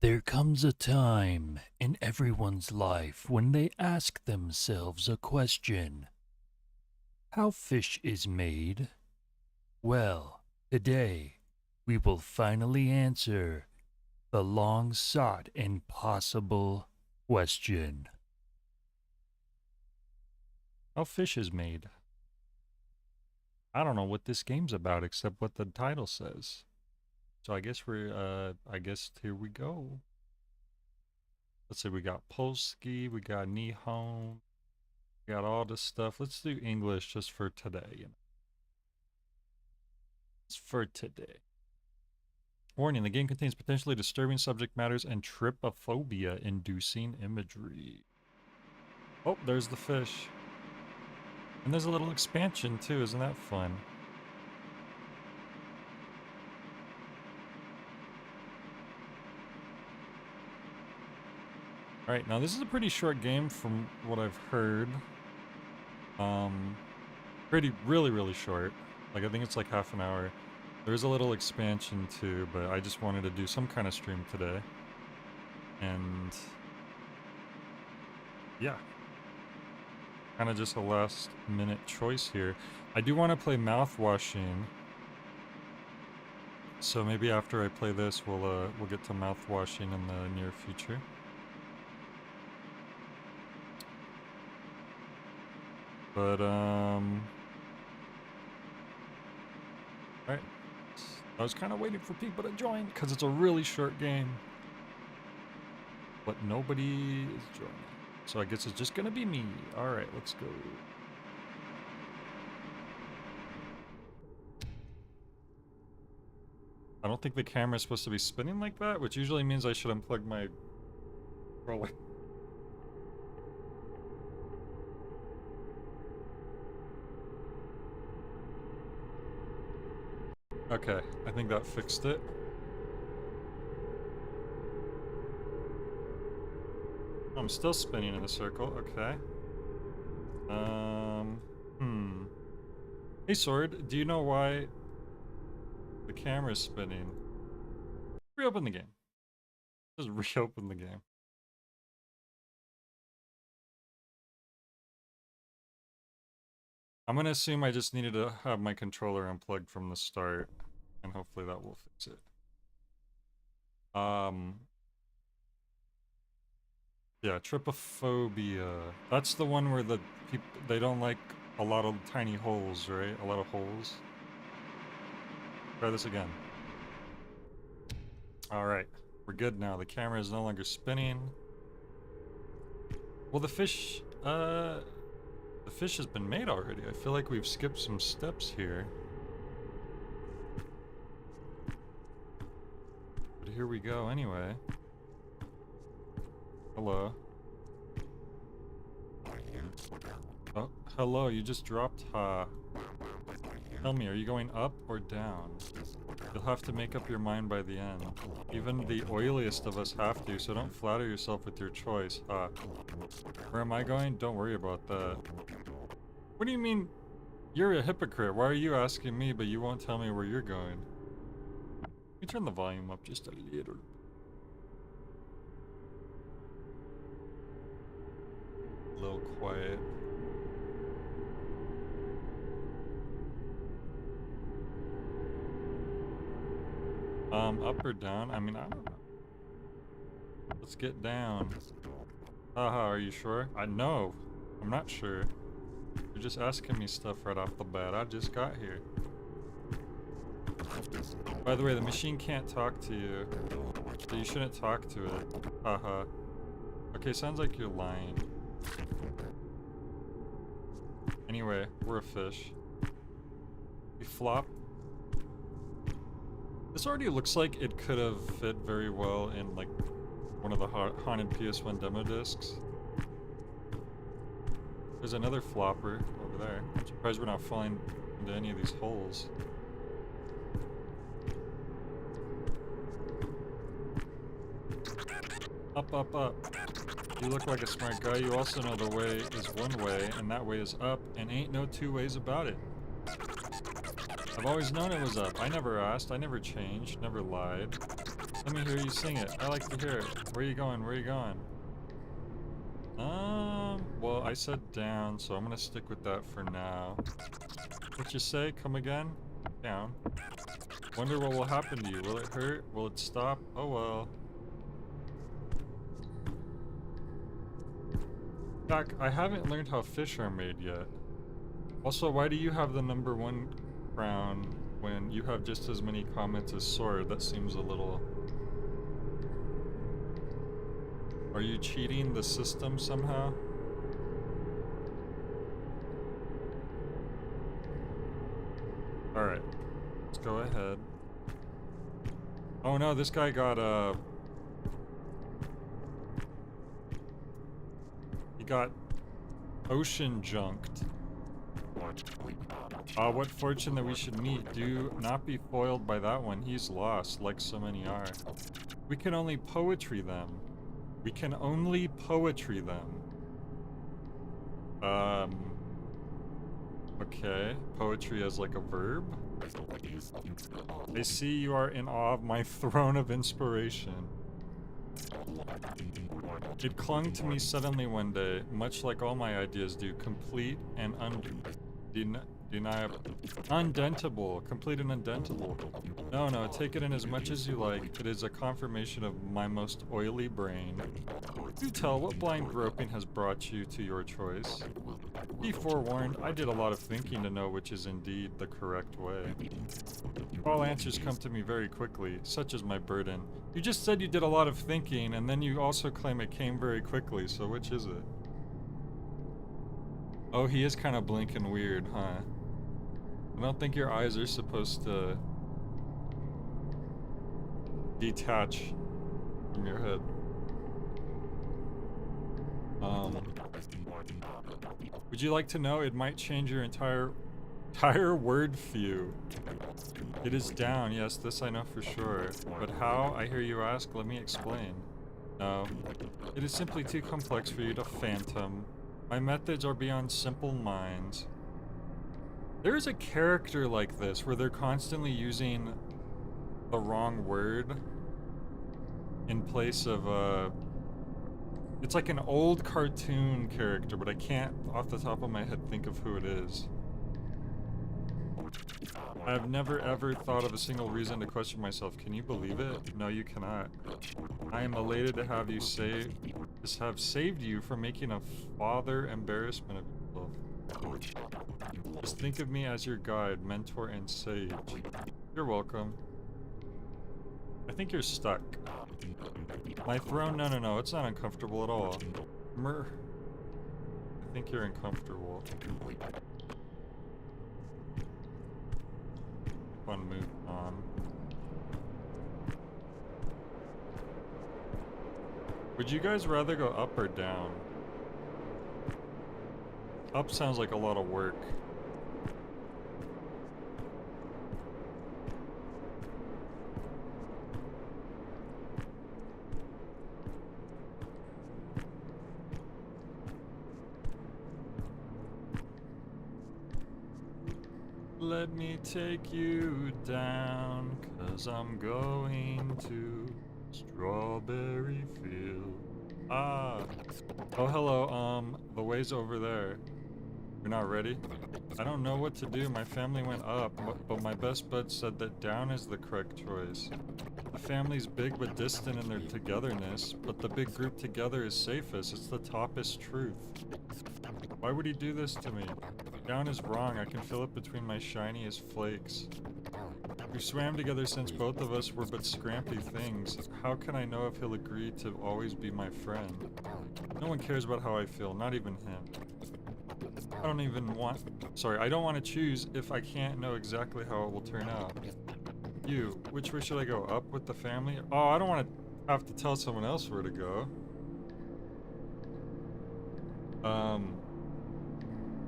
There comes a time in everyone's life when they ask themselves a question. How fish is made? Well, today we will finally answer the long sought impossible question. How fish is made? I don't know what this game's about except what the title says. So I guess here we go. Let's see, we got Polski, we got Nihon, we got all this stuff. Let's do English just for today, Just for today. Warning, the game contains potentially disturbing subject matters and trypophobia-inducing imagery. Oh, there's the fish. And there's a little expansion too, isn't that fun? Alright, now this is a pretty short game from what I've heard. Really short. Like, I think it's like half an hour. There's a little expansion too, but I just wanted to do some kind of stream today. And yeah. Kind of just a last minute choice here. I do want to play Mouthwashing. So maybe after I play this, we'll get to Mouthwashing in the near future. But alright. I was kind of waiting for people to join because it's a really short game. But nobody is joining. So I guess it's just gonna be me. Alright, let's go. I don't think the camera's supposed to be spinning like that, which usually means I should unplug my controller. Okay, I think that fixed it. I'm still spinning in a circle, okay. Hey Sword, do you know why the camera's spinning? Reopen the game. Just reopen the game. I'm gonna assume I just needed to have my controller unplugged from the start, and hopefully that will fix it. Yeah, trypophobia. That's the one where the people, they don't like a lot of tiny holes, right? A lot of holes. Try this again. Alright, we're good now. The camera is no longer spinning. Well, the fish has been made already. I feel like we've skipped some steps here. But here we go anyway. Hello. Oh, hello, you just dropped, Tell me, are you going up or down? You'll have to make up your mind by the end. Even the oiliest of us have to, so don't flatter yourself with your choice, Where am I going? Don't worry about that. What do you mean? You're a hypocrite. Why are you asking me, but you won't tell me where you're going? Let me turn the volume up just a little. A little quiet. Up or down? I mean, I don't know. Let's get down. Haha, are you sure? I know. I'm not sure. You're just asking me stuff right off the bat. I just got here. By the way, the machine can't talk to you. So you shouldn't talk to it. Haha. Okay, sounds like you're lying. Anyway, we're a fish. We flop. This already looks like it could have fit very well in, like, one of the haunted PS1 demo discs. There's another flopper over there. I'm surprised we're not falling into any of these holes. Up, up, up. You look like a smart guy. You also know the way is one way, and that way is up, and ain't no two ways about it. I've always known it was up. I never asked. I never changed. Never lied. Let me hear you sing it. I like to hear it. Where you going? Where you going? Well, I said down, so I'm gonna stick with that for now. What you say? Come again? Down. Wonder what will happen to you. Will it hurt? Will it stop? Oh well. Jack, I haven't learned how fish are made yet. Also, why do you have the #1 crown when you have just as many comments as Sword? That seems a little... Are you cheating the system somehow? Alright. Let's go ahead. Oh no, this guy got he got ocean junked. What fortune that we should meet. Do not be foiled by that one. He's lost, like so many are. We can only poetry them. We can only poetry them. Okay. Poetry as like a verb? I see you are in awe of my throne of inspiration. It clung to me suddenly one day, much like all my ideas do, complete and undeniable. Undentable. Complete and undentable. No, take it in as much as you like. It is a confirmation of my most oily brain. Do tell, what blind groping has brought you to your choice? Be forewarned, I did a lot of thinking to know which is indeed the correct way. All answers come to me very quickly, such is my burden. You just said you did a lot of thinking, and then you also claim it came very quickly, so which is it? Oh, he is kind of blinking weird, huh? I don't think your eyes are supposed to detach from your head. Would you like to know? It might change your entire word view. It is down, yes, this I know for sure. But how, I hear you ask, let me explain. No, it is simply too complex for you to fathom. My methods are beyond simple minds. There is a character like this where they're constantly using the wrong word in place of it's like an old cartoon character, but I can't off the top of my head think of who it is. I have never ever thought of a single reason to question myself. Can you believe it? No, you cannot. I am elated to have you saved you from making a father embarrassment of yourself. Just think of me as your guide, mentor, and sage. You're welcome. I think you're stuck. My throne? No, it's not uncomfortable at all. I think you're uncomfortable. One move on. Would you guys rather go up or down? Up sounds like a lot of work. Let me take you down, 'cause I'm going to Strawberry Field. Ah. Oh, hello, the way's over there. You're not ready? I don't know what to do. My family went up, but my best bud said that down is the correct choice. The family's big but distant in their togetherness, but the big group together is safest. It's the toppest truth. Why would he do this to me? Down is wrong. I can feel it between my shiniest flakes. We swam together since both of us were but scrampy things. How can I know if he'll agree to always be my friend? No one cares about how I feel, not even him. I don't want to choose if I can't know exactly how it will turn out. You, which way should I go? Up with the family? Oh, I don't want to have to tell someone else where to go.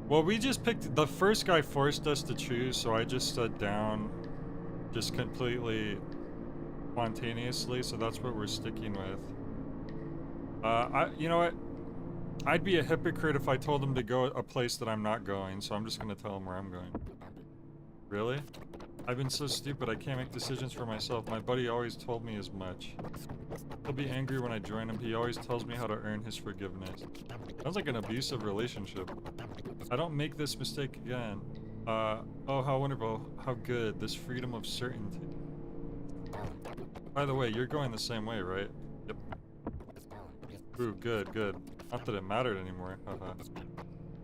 Well, we just picked, the first guy forced us to choose, so I just said down, just completely spontaneously, so that's what we're sticking with. You know what? I'd be a hypocrite if I told him to go a place that I'm not going, so I'm just gonna tell him where I'm going. Really? I've been so stupid I can't make decisions for myself. My buddy always told me as much. He'll be angry when I join him. He always tells me how to earn his forgiveness. Sounds like an abusive relationship. I don't make this mistake again. Oh, how wonderful. How good. This freedom of certainty. By the way, you're going the same way, right? Yep. Ooh, good, good. Not that it mattered anymore. Haha.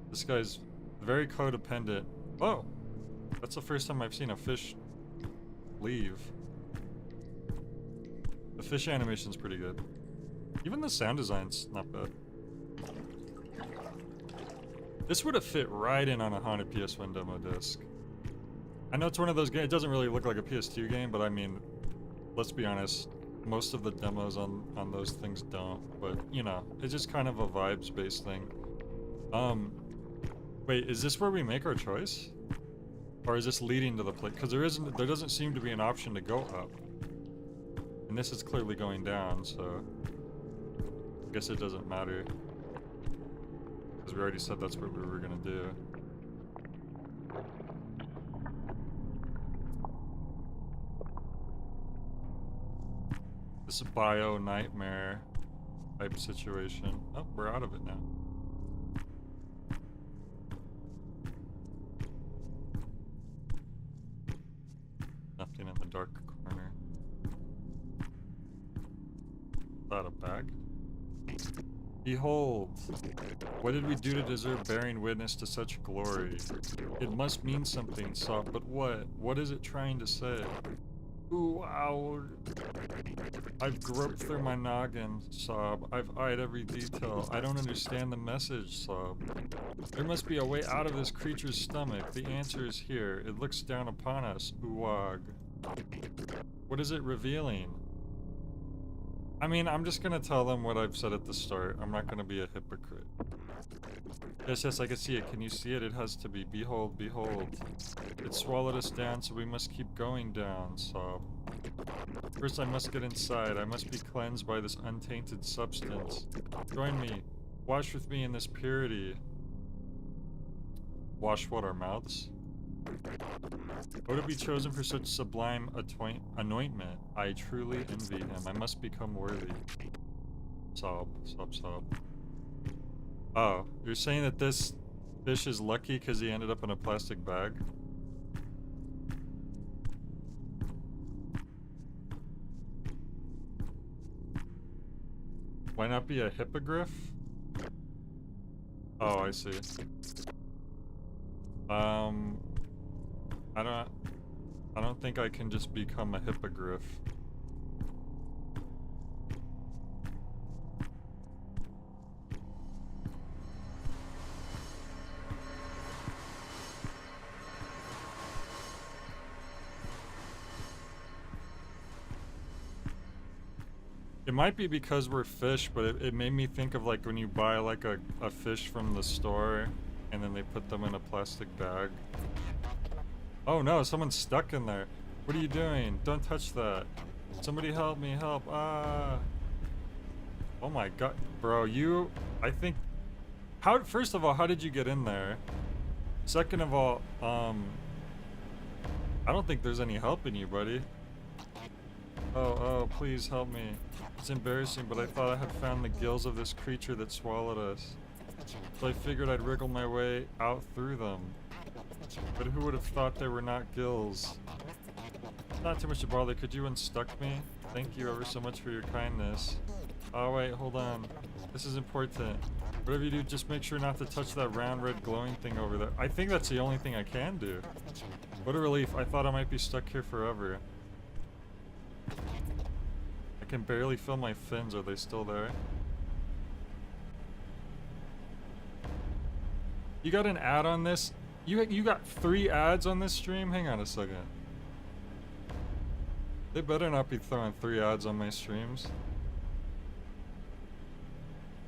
This guy's very codependent. Oh! That's the first time I've seen a fish leave. The fish animation's pretty good. Even the sound design's not bad. This would have fit right in on a haunted PS1 demo disc. I know it's one of those games, it doesn't really look like a PS2 game, but I mean, let's be honest, most of the demos on those things don't, but you know, it's just kind of a vibes-based thing. Wait, is this where we make our choice? Or is this leading to the place? Because there doesn't seem to be an option to go up. And this is clearly going down, so I guess it doesn't matter. Because we already said that's what we were gonna do. This bio nightmare type situation. Oh, we're out of it now. Nothing in the dark corner. Is that a bag? Behold, what did we do to deserve bearing witness to such glory? It must mean something, Sob, but what? What is it trying to say? Ooh, ow. I've groped through my noggin, Sob. I've eyed every detail. I don't understand the message, Sob. There must be a way out of this creature's stomach. The answer is here. It looks down upon us, Uwag. What is it revealing? I mean, I'm just gonna tell them what I've said at the start. I'm not gonna be a hypocrite. Yes, yes, I can see it. Can you see it? It has to be. Behold, behold. It swallowed us down, so we must keep going down, Sob. First I must get inside. I must be cleansed by this untainted substance. Join me. Wash with me in this purity. Wash what, our mouths? Oh, to be chosen for such sublime anointment. I truly envy him. I must become worthy. Sob, sob, sob. Oh, you're saying that this fish is lucky because he ended up in a plastic bag? Why not be a hippogriff? Oh, I see. I don't think I can just become a hippogriff. It might be because we're fish, but it made me think of like when you buy like a fish from the store and then they put them in a plastic bag. Oh no, someone's stuck in there. What are you doing? Don't touch that. Somebody help me, help. Ah. Oh my god. Bro, I think, first of all, how did you get in there? Second of all, I don't think there's any help in you, buddy. Oh, please help me. It's embarrassing, but I thought I had found the gills of this creature that swallowed us. So I figured I'd wriggle my way out through them. But who would have thought they were not gills? Not too much to bother. Could you unstuck me? Thank you ever so much for your kindness. Oh wait, hold on. This is important. Whatever you do, just make sure not to touch that round red glowing thing over there. I think that's the only thing I can do. What a relief. I thought I might be stuck here forever. I can barely feel my fins. Are they still there? You got an ad on this? You got 3 ads on this stream? Hang on a second. They better not be throwing 3 ads on my streams.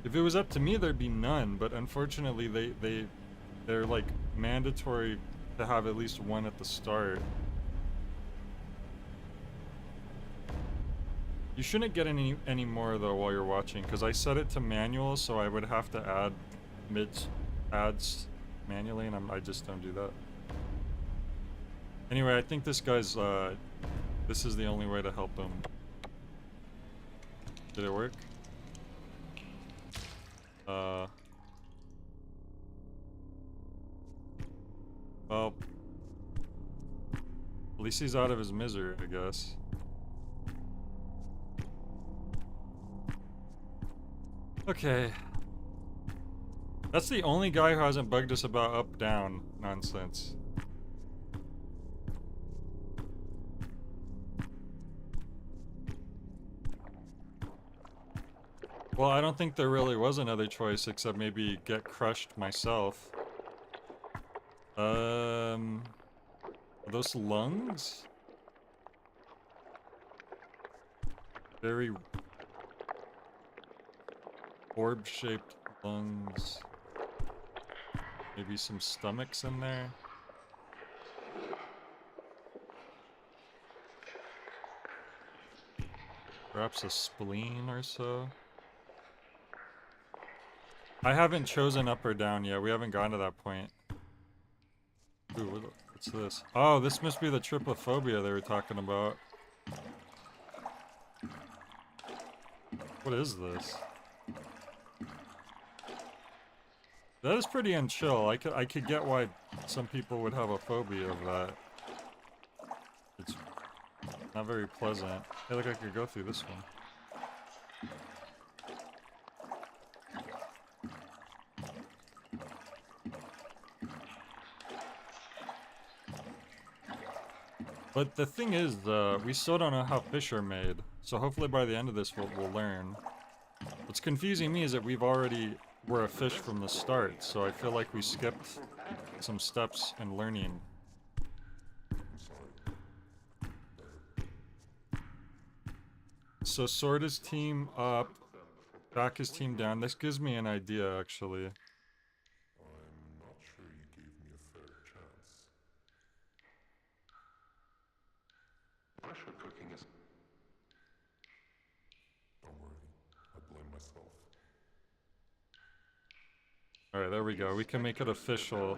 If it was up to me, there'd be none, but unfortunately they're like mandatory to have at least one at the start. You shouldn't get any more though while you're watching, because I set it to manual, so I would have to add ads manually, and I just don't do that. Anyway, I think this guy's, this is the only way to help him. Did it work? Well, at least he's out of his misery, I guess. Okay. That's the only guy who hasn't bugged us about up-down nonsense. Well, I don't think there really was another choice except maybe get crushed myself. Are those lungs? Very orb-shaped lungs. Maybe some stomachs in there. Perhaps a spleen or so. I haven't chosen up or down yet. We haven't gotten to that point. Ooh, what's this? Oh, this must be the trypophobia they were talking about. What is this? That is pretty unchill. I could get why some people would have a phobia of that. It's not very pleasant. I feel like I could go through this one. But the thing is, we still don't know how fish are made. So hopefully by the end of this we'll learn. What's confusing me is that we're a fish from the start, so I feel like we skipped some steps in learning. So sort his team up, back his team down. This gives me an idea, actually. I'm not sure you gave me a fair chance. Pressure cooking is... Don't worry, I blame myself. Alright, there we go. We can make it official.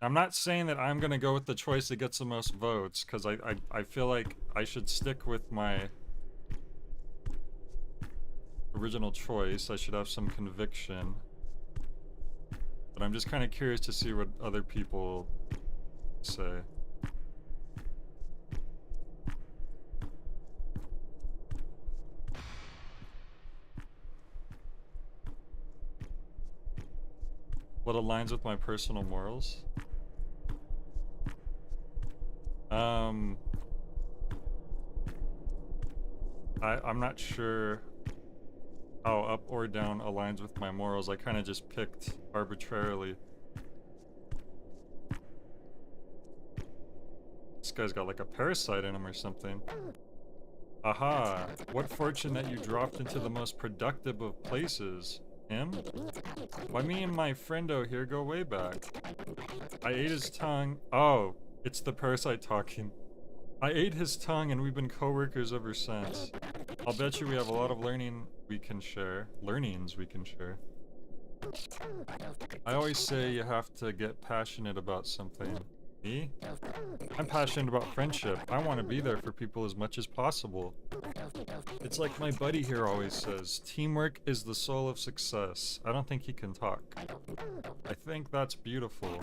I'm not saying that I'm gonna go with the choice that gets the most votes, because I feel like I should stick with my original choice. I should have some conviction. But I'm just kind of curious to see what other people say. What aligns with my personal morals? I'm not sure how up or down aligns with my morals. I kind of just picked arbitrarily. This guy's got like a parasite in him or something. Aha! What fortune that you dropped into the most productive of places. Him? Why, me and my friendo here go way back. I ate his tongue. Oh, it's the parasite talking. I ate his tongue and we've been co-workers ever since. I'll bet you we have a lot of learnings we can share. I always say you have to get passionate about something. Me? I'm passionate about friendship. I want to be there for people as much as possible. It's like my buddy here always says, teamwork is the soul of success. I don't think he can talk. I think that's beautiful.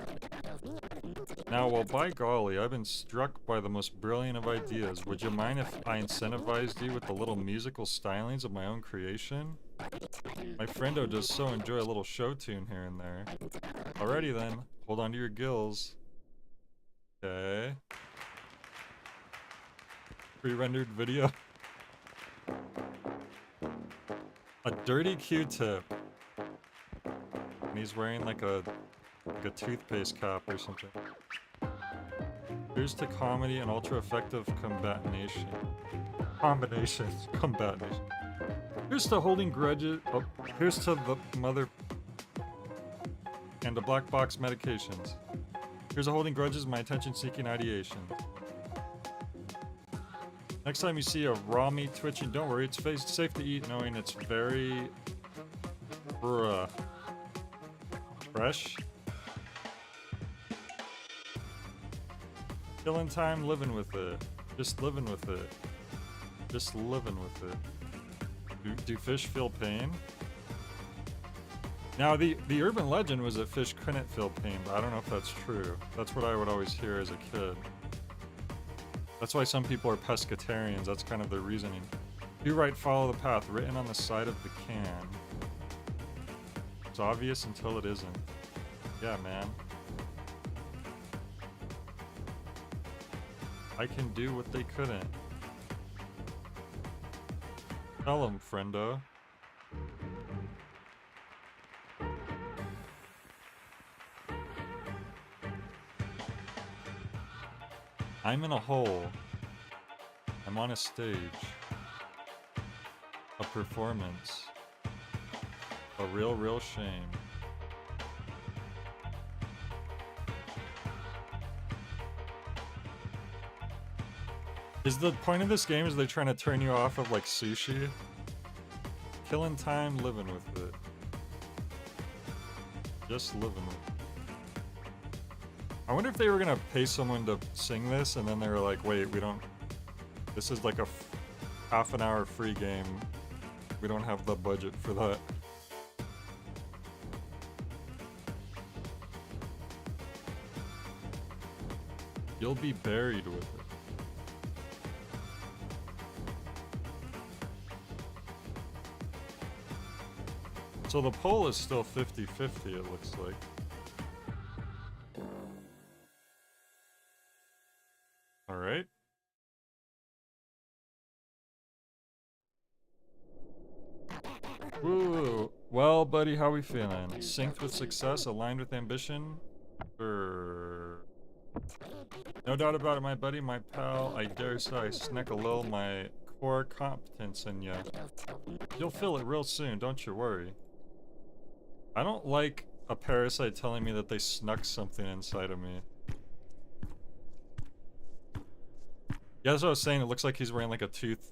Now, well, by golly, I've been struck by the most brilliant of ideas. Would you mind if I incentivized you with the little musical stylings of my own creation? My friendo does so enjoy a little show tune here and there. Alrighty then, hold on to your gills. Okay. Pre-rendered video. A dirty Q-tip. And he's wearing like a toothpaste cap or something. Here's to comedy and ultra-effective combatination. Combatination. Here's to holding grudges. Oh, here's to the mother... and the black box medications. Here's a holding grudges, my attention-seeking ideation. Next time you see a raw meat twitching, don't worry, it's safe to eat knowing it's very... fresh. Killing time, living with it. Just living with it. Just living with it. Do fish feel pain? Now, the urban legend was that fish couldn't feel pain, but I don't know if that's true. That's what I would always hear as a kid. That's why some people are pescatarians. That's kind of their reasoning. Do right, follow the path, written on the side of the can. It's obvious until it isn't. Yeah, man. I can do what they couldn't. Tell them, friendo. I'm in a hole. I'm on a stage. A performance. A real shame. Is the point of this game is they're trying to turn you off of like sushi? Killing time, living with it. Just living with it. I wonder if they were gonna pay someone to sing this and then they were like, wait, we don't... This is like a half an hour free game. We don't have the budget for that. You'll be buried with it. So the poll is still 50-50, it looks like. Alright. Woo! Well, buddy, how we feeling? Synced with success, aligned with ambition? No doubt about it, my buddy, my pal. I dare say I snuck a little my core competence in ya. You'll feel it real soon, don't you worry. I don't like a parasite telling me that they snuck something inside of me. Yeah, that's what I was saying. It looks like he's wearing like a tooth...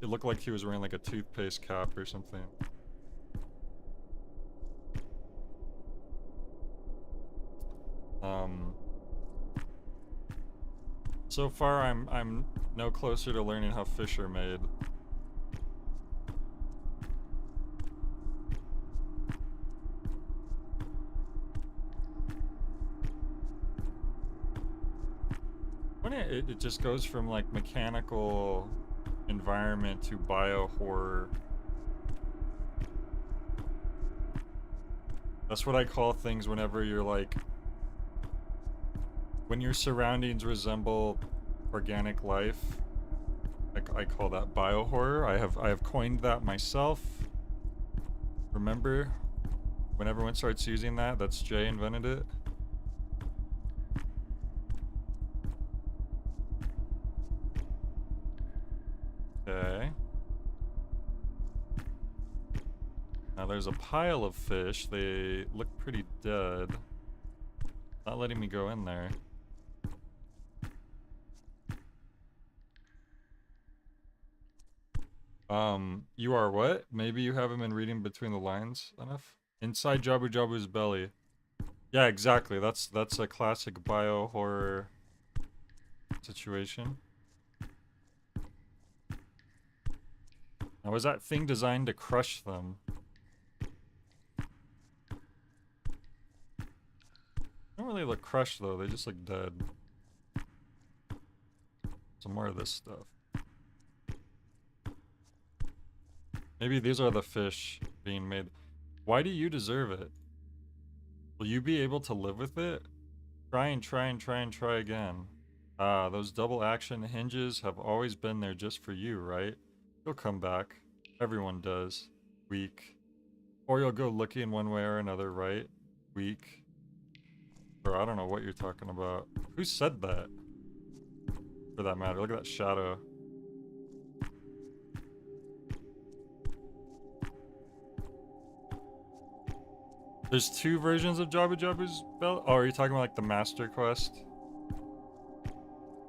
It looked like he was wearing like a toothpaste cap or something. So far I'm no closer to learning how fish are made. When it just goes from like mechanical environment to bio-horror. That's what I call things whenever you're like... When your surroundings resemble organic life. I call that bio-horror. I have coined that myself. Remember? When everyone starts using that, that's Jay invented it. Okay. Now there's a pile of fish. They look pretty dead. Not letting me go in there. You are what? Maybe you haven't been reading between the lines enough? Inside Jabu Jabu's belly. Yeah, exactly. That's a classic bio-horror situation. Now, was that thing designed to crush them? They don't really look crushed, though. They just look dead. Some more of this stuff. Maybe these are the fish being made. Why do you deserve it? Will you be able to live with it? Try and try and try and try again. Ah, those double action hinges have always been there just for you, right? You'll come back. Everyone does. Weak. Or you'll go looking one way or another, right? Weak. Or I don't know what you're talking about. Who said that? For that matter, look at that shadow. There's two versions of Jabu Jabu's belly? Oh, are you talking about like the Master Quest?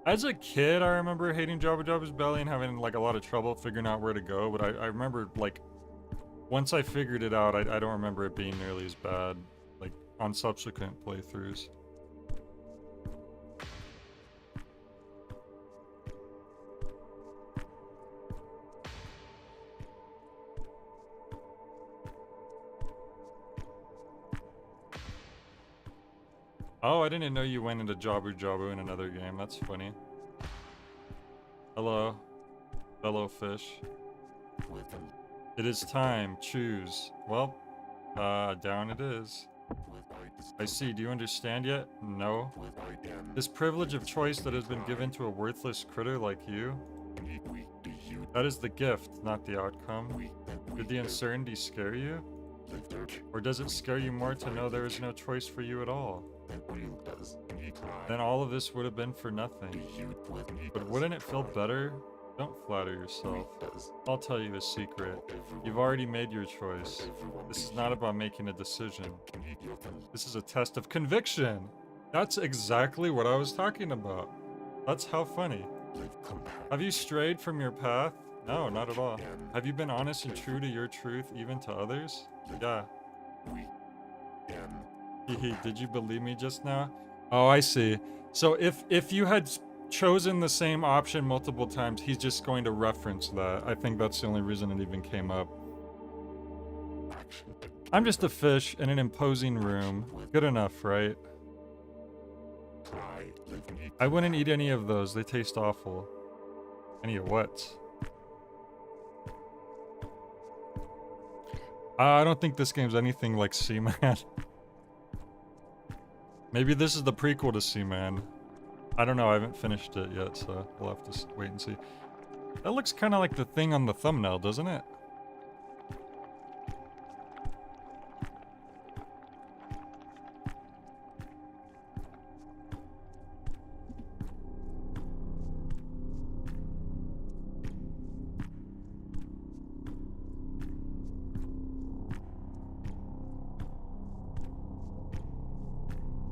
As a kid, I remember hating Jabu Jabu's belly and having like a lot of trouble figuring out where to go, but I remember like, once I figured it out, I don't remember it being nearly as bad, like on subsequent playthroughs. Oh, I didn't know you went into Jabu Jabu in another game. That's funny. Hello, fellow fish. It is time. Choose. Well, down it is. I see. Do you understand yet? No. This privilege of choice that has been given to a worthless critter like you? That is the gift, not the outcome. Did the uncertainty scare you? Or does it scare you more to know there is no choice for you at all? Then all of this would have been for nothing. But wouldn't it feel better? Don't flatter yourself. I'll tell you a secret. You've already made your choice. This is not about making a decision. This is a test of conviction. That's exactly what I was talking about. That's how funny. Have you strayed from your path? No, not at all. Have you been honest and true to your truth even to others? Yeah. Hehe, did you believe me just now? Oh, I see. So if you had chosen the same option multiple times, he's just going to reference that. I think that's the only reason it even came up. I'm just a fish in an imposing room. Good enough, right? I wouldn't eat any of those. They taste awful. Any of what? I don't think this game's anything like Seaman. Maybe this is the prequel to Seaman. I don't know, I haven't finished it yet, so we'll have to wait and see. That looks kind of like the thing on the thumbnail, doesn't it?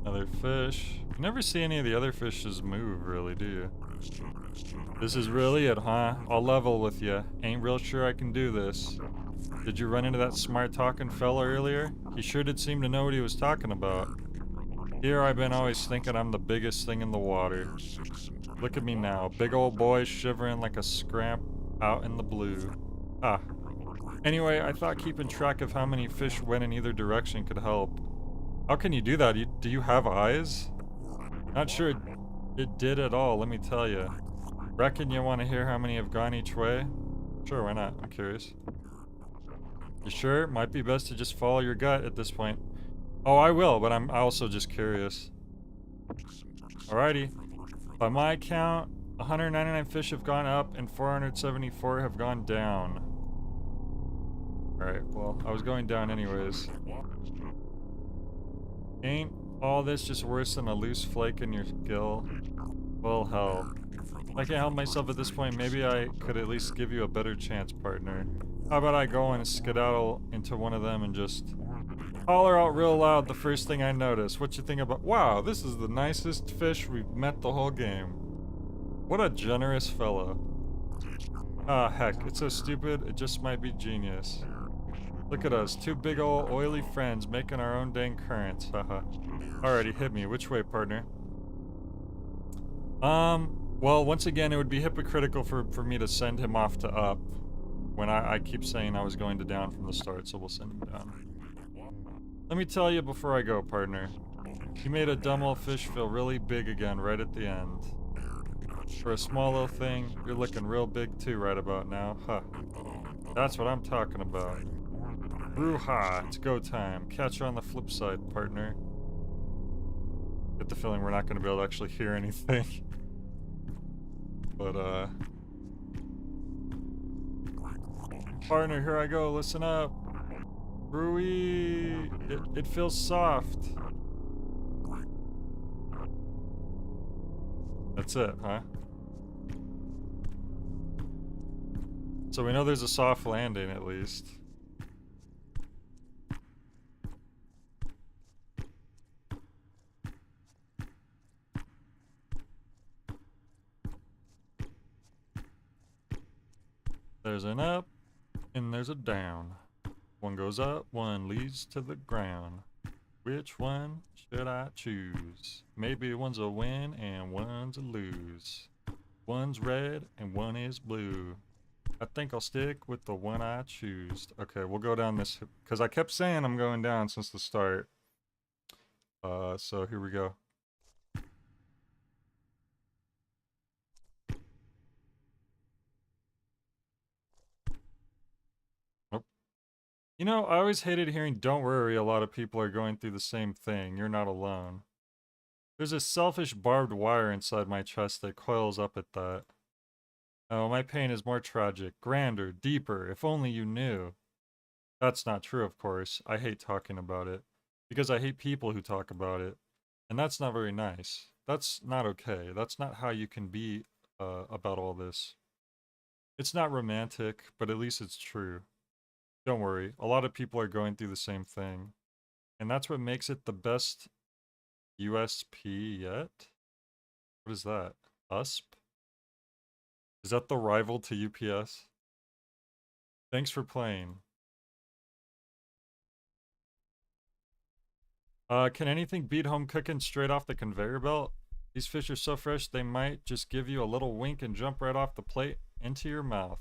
Another fish. You never see any of the other fishes move, really, do you? This is really it, huh? I'll level with you. Ain't real sure I can do this. Did you run into that smart-talking fella earlier? He sure did seem to know what he was talking about. Here I've been always thinking I'm the biggest thing in the water. Look at me now, big old boy shivering like a scramp out in the blue. Ah. Anyway, I thought keeping track of how many fish went in either direction could help. How can you do that? Do you have eyes? Not sure it did at all, let me tell you. Reckon you want to hear how many have gone each way? Sure, why not? I'm curious. You sure? Might be best to just follow your gut at this point. Oh, I will, but I'm also just curious. Alrighty. By my count, 199 fish have gone up and 474 have gone down. Alright, well, I was going down anyways. Ain't all this just worse than a loose flake in your gill? Well, hell. If I can't help myself at this point, maybe I could at least give you a better chance, partner. How about I go and skedaddle into one of them and just holler out real loud the first thing I notice. What you think about— wow, this is the nicest fish we've met the whole game. What a generous fellow. Ah, heck, it's so stupid, it just might be genius. Look at us, two big ol' oily friends making our own dang currents, haha. Alrighty, hit me. Which way, partner? Well, once again, it would be hypocritical for me to send him off to up when I keep saying I was going to down from the start, so we'll send him down. Let me tell you before I go, partner. You made a dumb old fish feel really big again right at the end. For a small little thing, you're looking real big too right about now, huh? That's what I'm talking about. Bruja, it's go time. Catch you on the flip side, partner. Get the feeling we're not going to be able to actually hear anything. But, partner, here I go, listen up. Brewy, it feels soft. That's it, huh? So we know there's a soft landing at least. There's an up, and there's a down. One goes up, one leads to the ground. Which one should I choose? Maybe one's a win and one's a lose. One's red and one is blue. I think I'll stick with the one I choose. Okay, we'll go down this, because I kept saying I'm going down since the start. So here we go. You know, I always hated hearing "don't worry, a lot of people are going through the same thing. You're not alone." There's a selfish barbed wire inside my chest that coils up at that. Oh, my pain is more tragic, grander, deeper, if only you knew. That's not true, of course. I hate talking about it. Because I hate people who talk about it. And that's not very nice. That's not okay. That's not how you can be about all this. It's not romantic, but at least it's true. Don't worry, a lot of people are going through the same thing. And that's what makes it the best USP yet? What is that? USP? Is that the rival to UPS? Thanks for playing. Can anything beat home cooking straight off the conveyor belt? These fish are so fresh they might just give you a little wink and jump right off the plate into your mouth.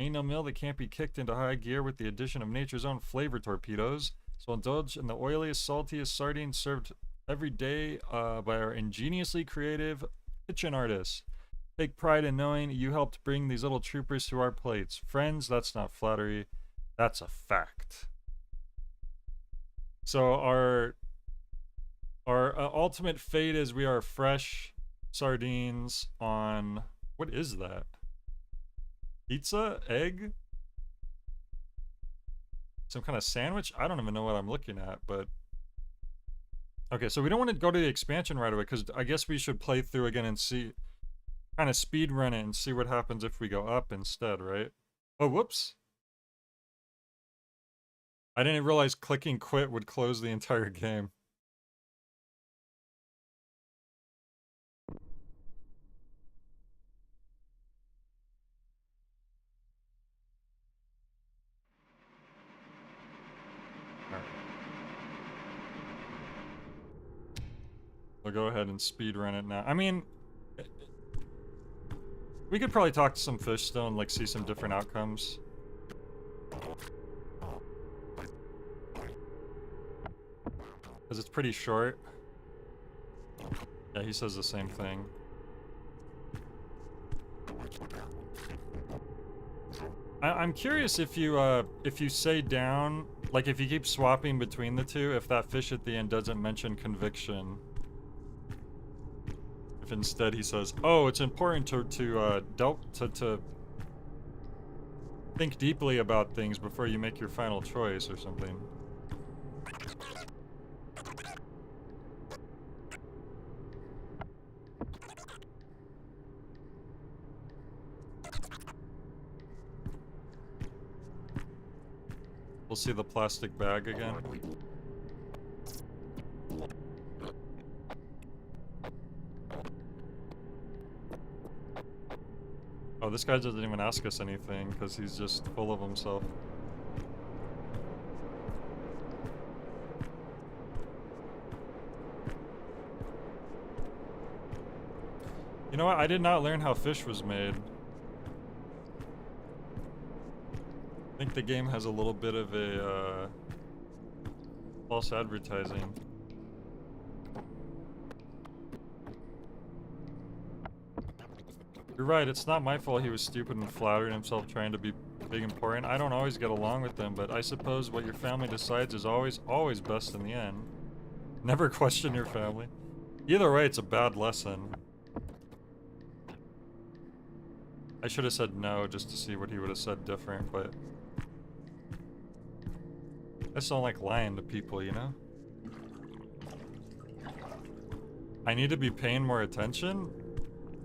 Ain't no meal that can't be kicked into high gear with the addition of nature's own flavor torpedoes. So indulge in the oiliest, saltiest sardines served every day by our ingeniously creative kitchen artists. Take pride in knowing you helped bring these little troopers to our plates. Friends, that's not flattery. That's a fact. So our ultimate fate is we are fresh sardines on... What is that? Pizza? Egg? Some kind of sandwich? I don't even know what I'm looking at, but... Okay, so we don't want to go to the expansion right away, because I guess we should play through again and see... Kind of speed run it and see what happens if we go up instead, right? Oh, whoops. I didn't realize clicking quit would close the entire game. We'll go ahead and speed run it now. I mean, we could probably talk to some fish still and like see some different outcomes. Because it's pretty short. Yeah, he says the same thing. I'm curious if you say down, like if you keep swapping between the two, if that fish at the end doesn't mention conviction. If instead he says, "Oh, it's important to think deeply about things before you make your final choice," or something. We'll see the plastic bag again. Oh, this guy doesn't even ask us anything because he's just full of himself. You know what? I did not learn how fish was made. I think the game has a little bit of a false advertising. You're right, it's not my fault he was stupid and flattering himself trying to be big and important. I don't always get along with them, but I suppose what your family decides is always best in the end. Never question your family. Either way, it's a bad lesson. I should have said no just to see what he would have said different, but... I just don't like lying to people, you know? I need to be paying more attention?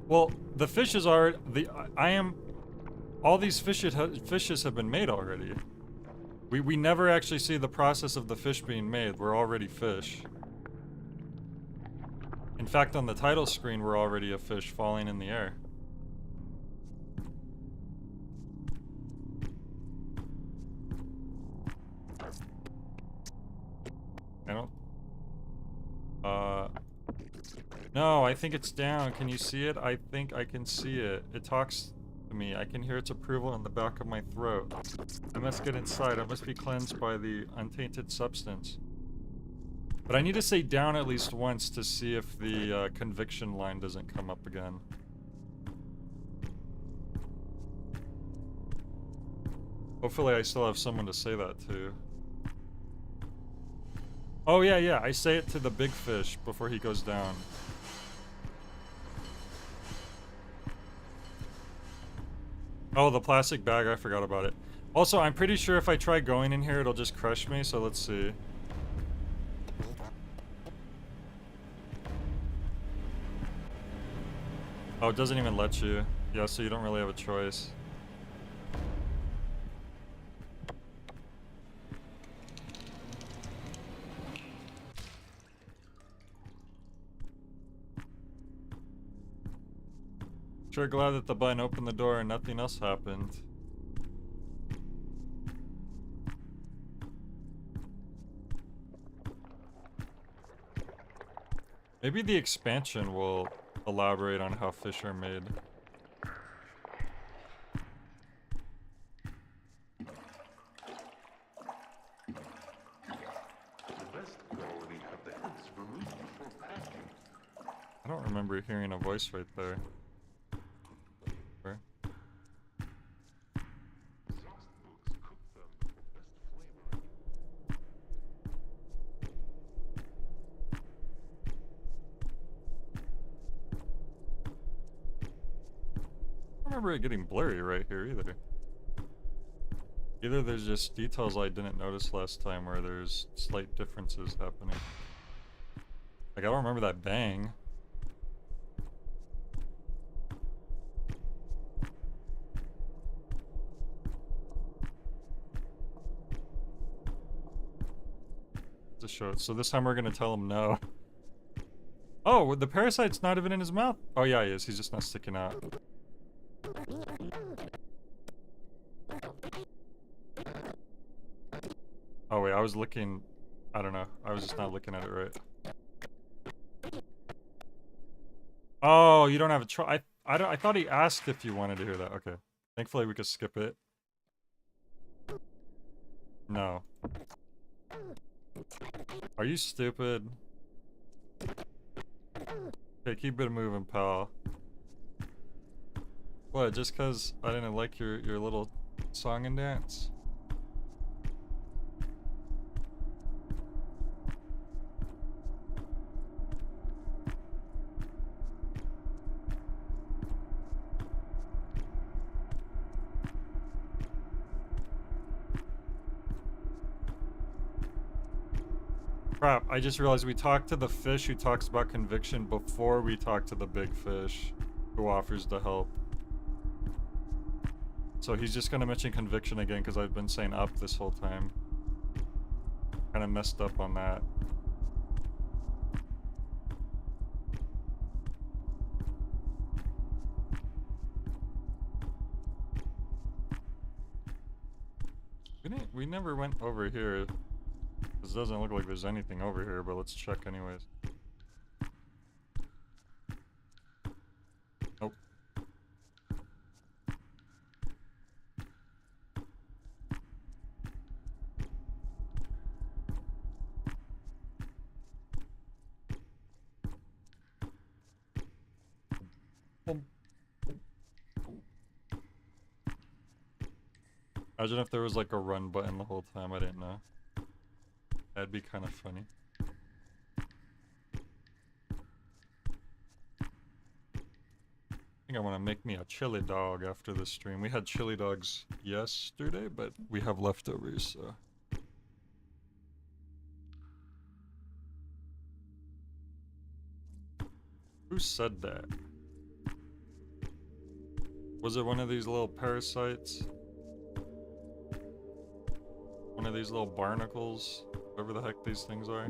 Well, the fishes are... all these fishes have been made already. We never actually see the process of the fish being made. We're already fish. In fact, on the title screen, we're already a fish falling in the air. I don't... No, I think it's down. Can you see it? I think I can see it. It talks to me. I can hear its approval in the back of my throat. I must get inside. I must be cleansed by the untainted substance. But I need to say down at least once to see if the conviction line doesn't come up again. Hopefully I still have someone to say that to. Oh yeah, yeah. I say it to the big fish before he goes down. Oh, the plastic bag. I forgot about it. Also, I'm pretty sure if I try going in here, it'll just crush me. So let's see. Oh, it doesn't even let you. Yeah, so you don't really have a choice. Sure glad that the button opened the door and nothing else happened. Maybe the expansion will elaborate on how fish are made. The best quality have the heads removed before packing. I don't remember hearing a voice right there. Where? Exhaust books cook them for best flavor. I don't remember it getting blurry right here either. Either there's just details I didn't notice last time or there's slight differences happening. Like, I don't remember that bang. Just show it. So this time we're gonna tell him no. Oh, the parasite's not even in his mouth. Oh yeah, he is. He's just not sticking out. Oh wait, I was looking. I don't know. I was just not looking at it right. Oh, you don't have a try. I thought he asked if you wanted to hear that. Okay. Thankfully we could skip it. No. Are you stupid? Okay, keep it moving, pal. What, just cause I didn't like your little song and dance? Crap, I just realized we talked to the fish who talks about conviction before we talked to the big fish who offers to help. So he's just gonna mention conviction again because I've been saying up this whole time. Kinda messed up on that. We never went over here. This doesn't look like there's anything over here, but let's check anyways. Nope. Imagine if there was like a run button the whole time, I didn't know. That'd be kind of funny. I think I want to make me a chili dog after this stream. We had chili dogs yesterday, but we have leftovers, so. Who said that? Was it one of these little parasites? One of these little barnacles? Whatever the heck these things are.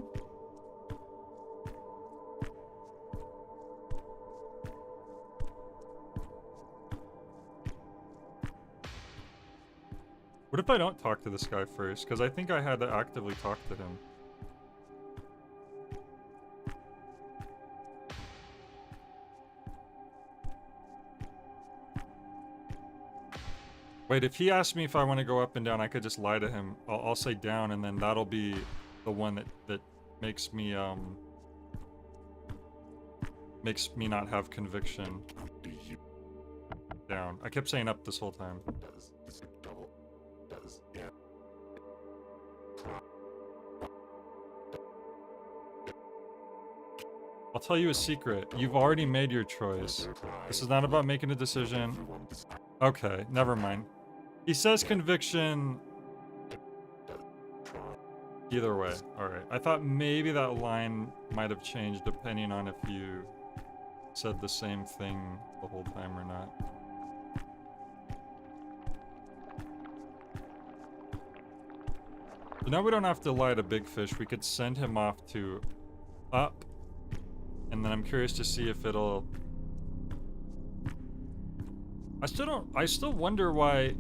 What if I don't talk to this guy first? Because I think I had to actively talk to him. Wait, if he asks me if I want to go up and down, I could just lie to him. I'll say down, and then that'll be the one that makes me not have conviction. Down. I kept saying up this whole time. I'll tell you a secret. You've already made your choice. This is not about making a decision. Okay, never mind. He says conviction either way. Alright. I thought maybe that line might have changed depending on if you said the same thing the whole time or not. So now we don't have to lie to Big Fish. We could send him off to up. And then I'm curious to see if it'll... I still wonder why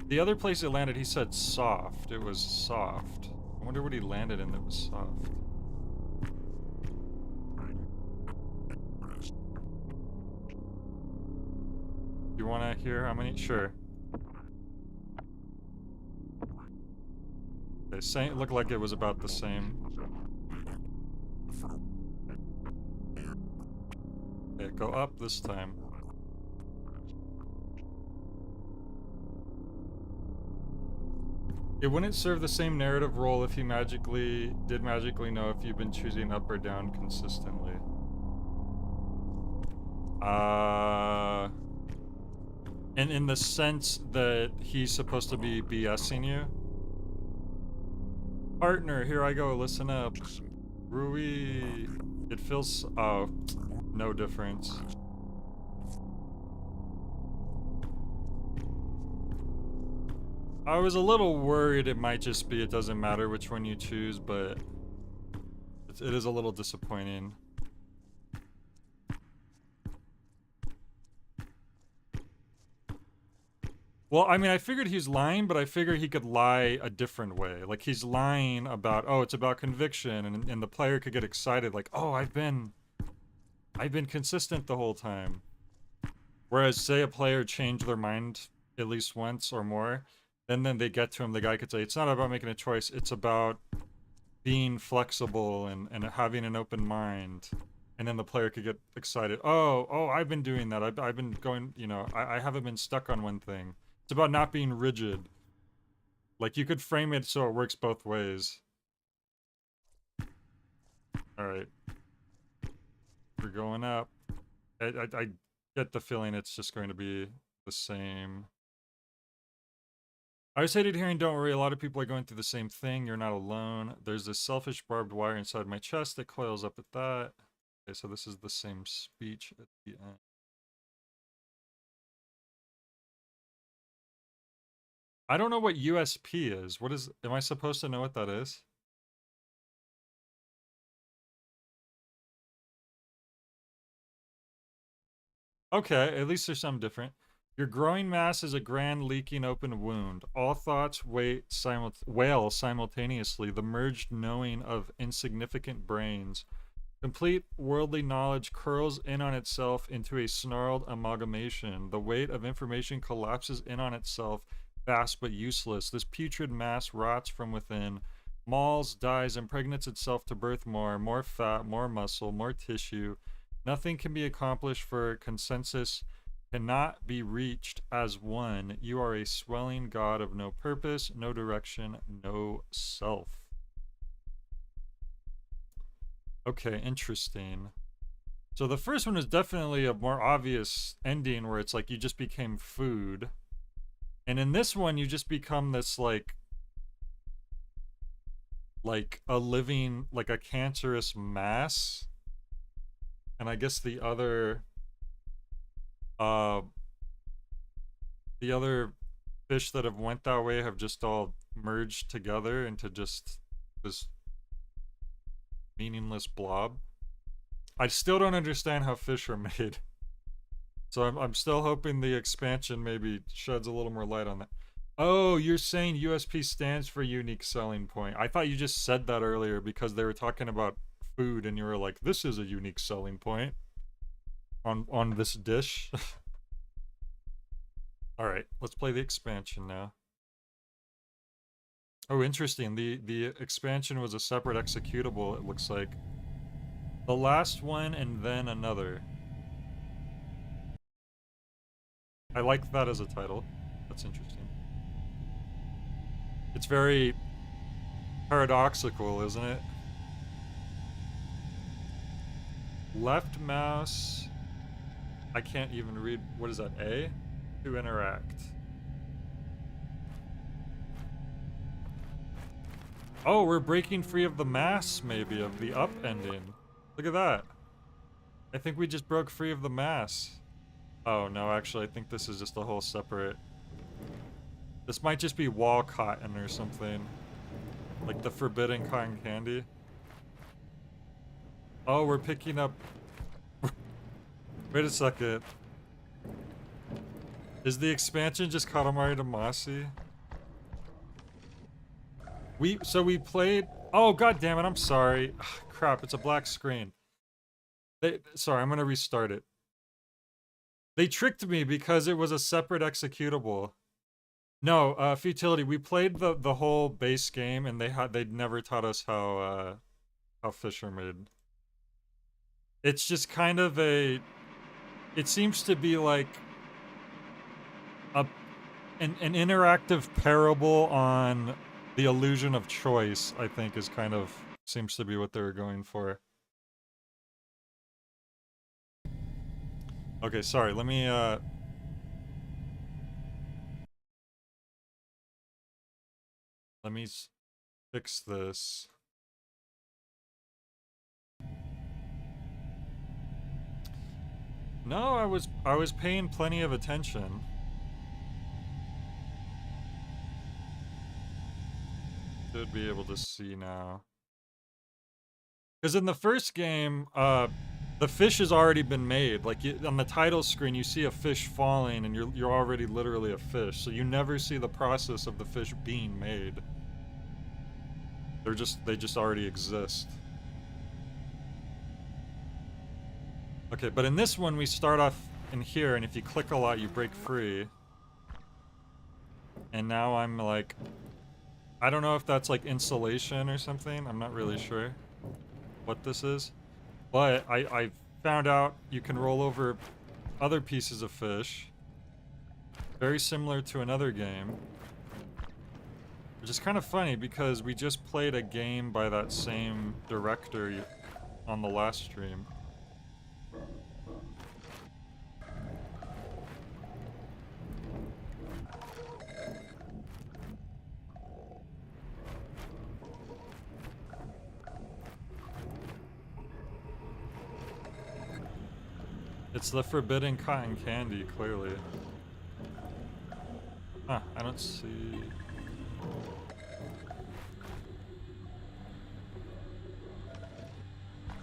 the other place it landed, he said soft. It was soft. I wonder what he landed in that was soft. You want to hear how many? Sure. Okay, same, it looked like it was about the same. Okay, go up this time. It wouldn't serve the same narrative role if you did magically know if you've been choosing up or down consistently. And in the sense that he's supposed to be BSing you? Partner, here I go, listen up. Rui... It feels... Oh, no difference. I was a little worried it might just be it doesn't matter which one you choose, but... It is a little disappointing. Well, I mean, I figured he's lying, but I figured he could lie a different way. Like, he's lying about, oh, it's about conviction, and the player could get excited, like, oh, I've been consistent the whole time. Whereas, say a player changed their mind at least once or more, and then they get to him, the guy could say, it's not about making a choice, it's about being flexible and having an open mind. And then the player could get excited. Oh, I've been doing that. I've been going, you know, I haven't been stuck on one thing. It's about not being rigid. Like, you could frame it so it works both ways. Alright. We're going up. I get the feeling it's just going to be the same. I was hated hearing, don't worry, a lot of people are going through the same thing. You're not alone. There's this selfish barbed wire inside my chest that coils up at that. Okay, so this is the same speech at the end. I don't know what USP is. What is... Am I supposed to know what that is? Okay, at least there's something different. Your growing mass is a grand leaking open wound. All thoughts wail simultaneously, the merged knowing of insignificant brains. Complete worldly knowledge curls in on itself into a snarled amalgamation. The weight of information collapses in on itself, vast but useless. This putrid mass rots from within, mauls, dies, impregnates itself to birth more fat, more muscle, more tissue. Nothing can be accomplished, for consensus cannot be reached as one. You are a swelling god of no purpose, no direction, no self. Okay, interesting. So the first one is definitely a more obvious ending where it's like you just became food. And in this one, you just become this, like a living, like a cancerous mass. And I guess the other fish that have went that way have just all merged together into just this meaningless blob. I still don't understand how fish are made. So I'm still hoping the expansion maybe sheds a little more light on that. Oh, you're saying USP stands for unique selling point. I thought you just said that earlier because they were talking about food and you were like, this is a unique selling point on this dish. All right, let's play the expansion now. Oh, interesting. The expansion was a separate executable, it looks like. The last one and then another. I like that as a title. That's interesting. It's very paradoxical, isn't it? Left mouse. I can't even read. What is that? A? To interact. Oh, we're breaking free of the mass, maybe, of the up ending. Look at that. I think we just broke free of the mass. Oh, no, actually, I think this is just a whole separate... This might just be wall cotton or something. Like the forbidden cotton candy. Oh, we're picking up... Wait a second. Is the expansion just Katamari Damacy? So we played... Oh, god damn it, I'm sorry. Ugh, crap, it's a black screen. Sorry, I'm gonna restart it. They tricked me because it was a separate executable. No, Futility, we played the whole base game and they'd never taught us how fish are made. It's just kind of a... It seems to be like an interactive parable on the illusion of choice, I think, is kind of seems to be what they were going for. Okay, sorry, let me fix this. No, I was paying plenty of attention. Should be able to see now. Because in the first game, the fish has already been made. Like on the title screen, you see a fish falling, and you're already literally a fish. So you never see the process of the fish being made. They just already exist. Okay, but in this one, we start off in here, and if you click a lot, you break free. And now I'm like... I don't know if that's like insulation or something. I'm not really sure what this is. But I found out you can roll over other pieces of fish. Very similar to another game. Which is kind of funny because we just played a game by that same director on the last stream. It's the forbidden cotton candy, clearly. Huh, I don't see...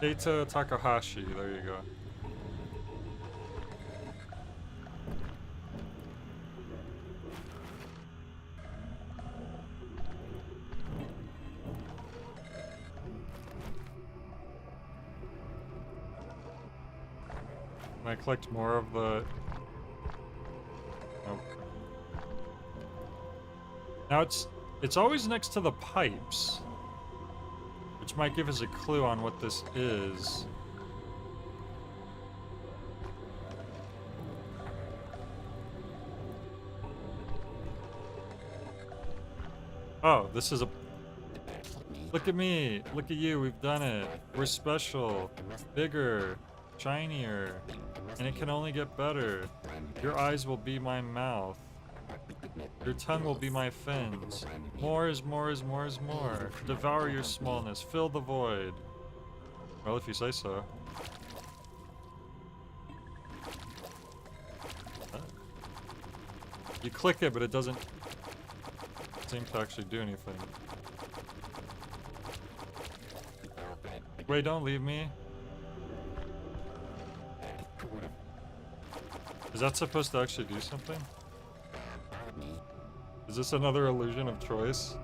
Keita Takahashi, there you go. Can I collect more of the... Nope. Now it's always next to the pipes, which might give us a clue on what this is. Oh, this is a... Look at me! Look at you, we've done it! We're special! Bigger! Shinier! And it can only get better. Your eyes will be my mouth. Your tongue will be my fins. More is more is more is more. Devour your smallness. Fill the void. Well, if you say so. You click it, but it doesn't seem to actually do anything. Wait, don't leave me. Is that supposed to actually do something? Is this another illusion of choice?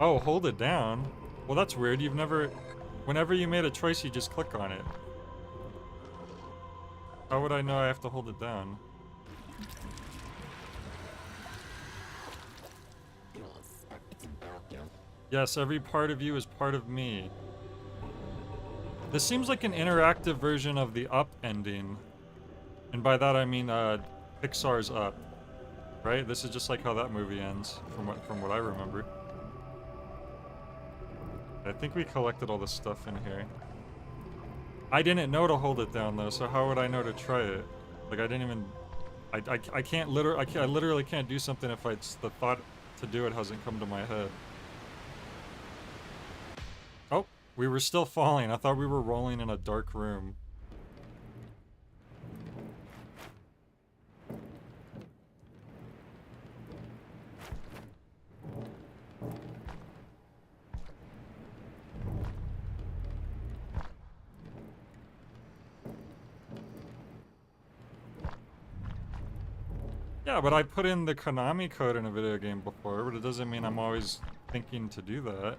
Oh, hold it down. Well, that's weird. You've never... Whenever you made a choice, you just click on it. How would I know I have to hold it down? Yes, every part of you is part of me. This seems like an interactive version of the Up ending. And by that I mean, Pixar's Up. Right? This is just like how that movie ends, from what I remember. Okay, I think we collected all the stuff in here. I didn't know to hold it down though, so how would I know to try it? Like I didn't even. I can't I literally can't do something if the thought to do it hasn't come to my head. Oh, we were still falling. I thought we were rolling in a dark room. Yeah, but I put in the Konami code in a video game before, but it doesn't mean I'm always thinking to do that.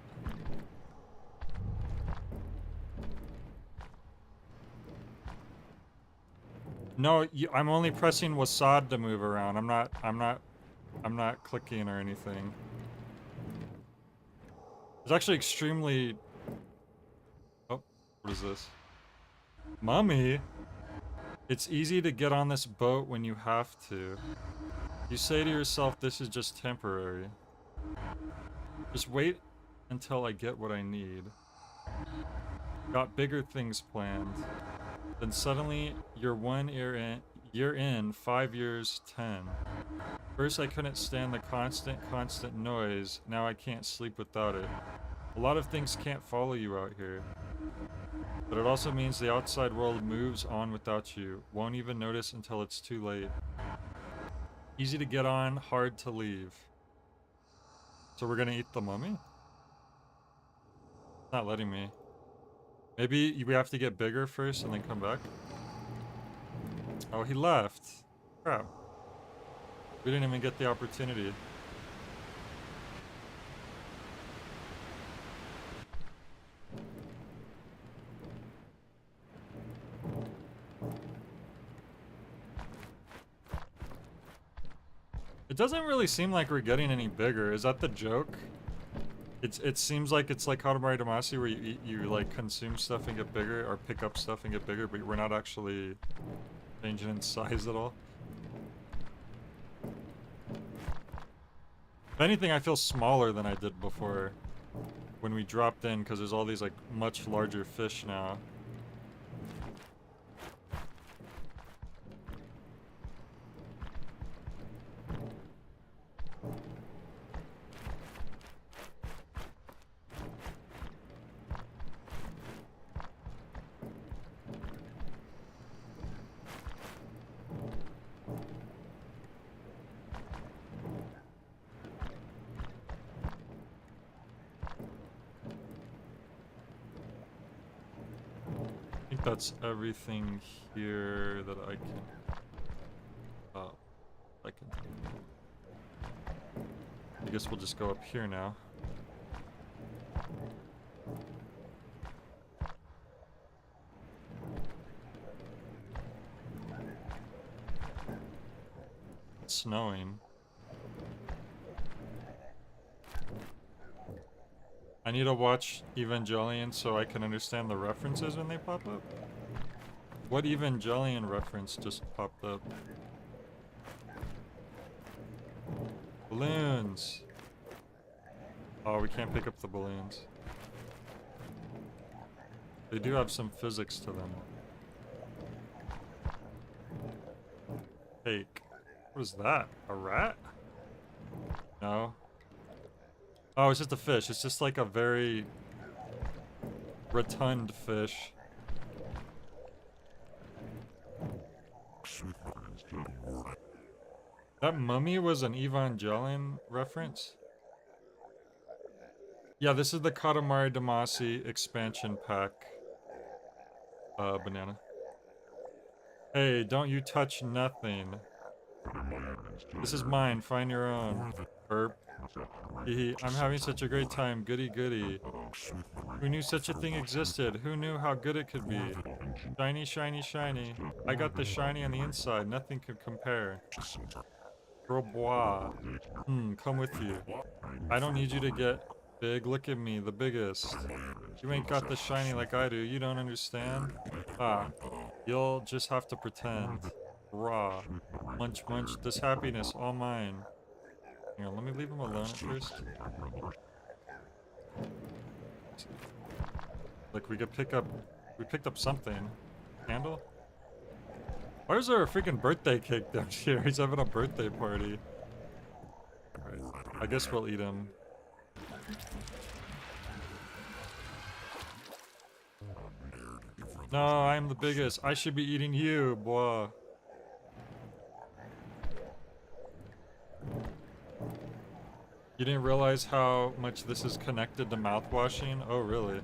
No, I'm only pressing WASD to move around. I'm not clicking or anything. It's actually extremely... Oh, what is this? Mummy? It's easy to get on this boat when you have to. You say to yourself, this is just temporary. Just wait until I get what I need. Got bigger things planned. Then suddenly, you're 1 year in, 5 years, 10. First I couldn't stand the constant noise, now I can't sleep without it. A lot of things can't follow you out here. But it also means the outside world moves on without you, won't even notice until it's too late. Easy to get on, hard to leave. So we're gonna eat the mummy? It's not letting me. Maybe we have to get bigger first and then come back? Oh, he left. Crap. We didn't even get the opportunity. It doesn't really seem like we're getting any bigger. Is that the joke? It seems like it's like Katamari Damacy where you like consume stuff and get bigger, or pick up stuff and get bigger, but we're not actually changing in size at all. If anything, I feel smaller than I did before when we dropped in, because there's all these like much larger fish now. I think that's everything here that I can... I guess we'll just go up here now. It's snowing. I need to watch Evangelion so I can understand the references when they pop up. What Evangelion reference just popped up? Balloons! Oh, we can't pick up the balloons. They do have some physics to them. Cake. What is that? A rat? No. Oh, it's just a fish. It's just like a very rotund fish. That mummy was an Evangelion reference? Yeah, this is the Katamari Damacy expansion pack. Banana. Hey, don't you touch nothing. This is mine, find your own. Burp. I'm having such a great time, goody goody. Who knew such a thing existed? Who knew how good it could be? Shiny, shiny, shiny. I got the shiny on the inside, nothing could compare. Gros bois. Come with you. I don't need you to get big, look at me, the biggest. You ain't got the shiny like I do, you don't understand? Ah, you'll just have to pretend. Raw. Munch, munch, this happiness, all mine. Here, let me leave him alone at first. Like we could pick up, we picked up something. Candle? Why is there a freaking birthday cake down here? He's having a birthday party. Alright, I guess we'll eat him. No, I'm the biggest. I should be eating you, boy. You didn't realize how much this is connected to mouthwashing? Oh, really?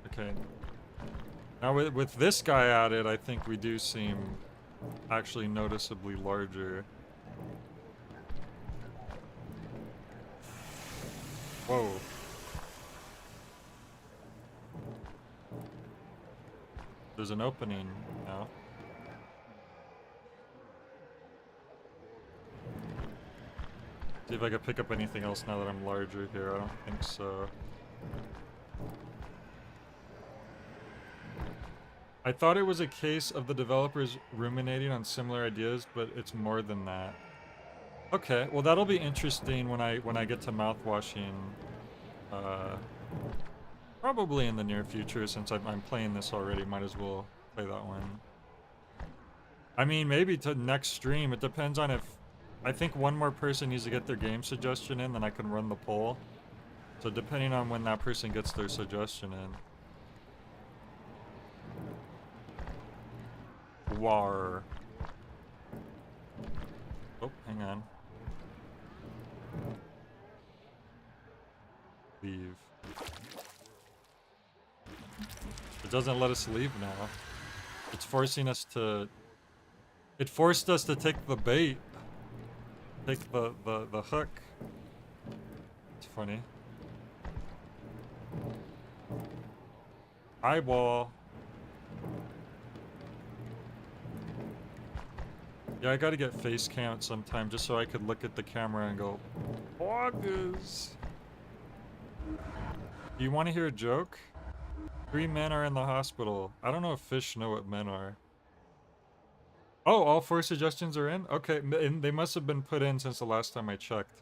Okay. Now with this guy at it, I think we do seem actually noticeably larger. Whoa. There's an opening now. See if I can pick up anything else now that I'm larger here. I don't think so. I thought it was a case of the developers ruminating on similar ideas, but it's more than that. Okay, well that'll be interesting when I get to mouthwashing. Probably in the near future, since I'm playing this already. Might as well play that one. I mean, maybe to next stream. It depends on if... I think one more person needs to get their game suggestion in, then I can run the poll. So depending on when that person gets their suggestion in. War. Oh, hang on. Leave. It doesn't let us leave now. It's forcing us to... It forced us to take the bait. Take the hook. It's funny. Eyeball. Yeah, I gotta get face cam sometime just so I could look at the camera and go, Boggers. Do you want to hear a joke? 3 men are in the hospital. I don't know if fish know what men are. Oh, all 4 suggestions are in? Okay, and they must have been put in since the last time I checked.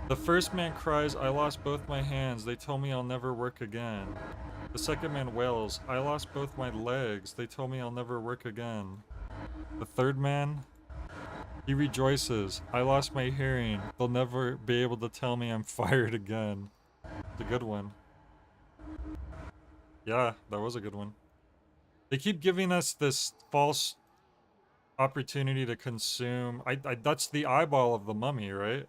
The first man cries, I lost both my hands. They told me I'll never work again. The second man wails, I lost both my legs. They told me I'll never work again. The third man, he rejoices. I lost my hearing. They'll never be able to tell me I'm fired again. It's a good one. Yeah, that was a good one. They keep giving us this false opportunity to consume. That's the eyeball of the mummy, right?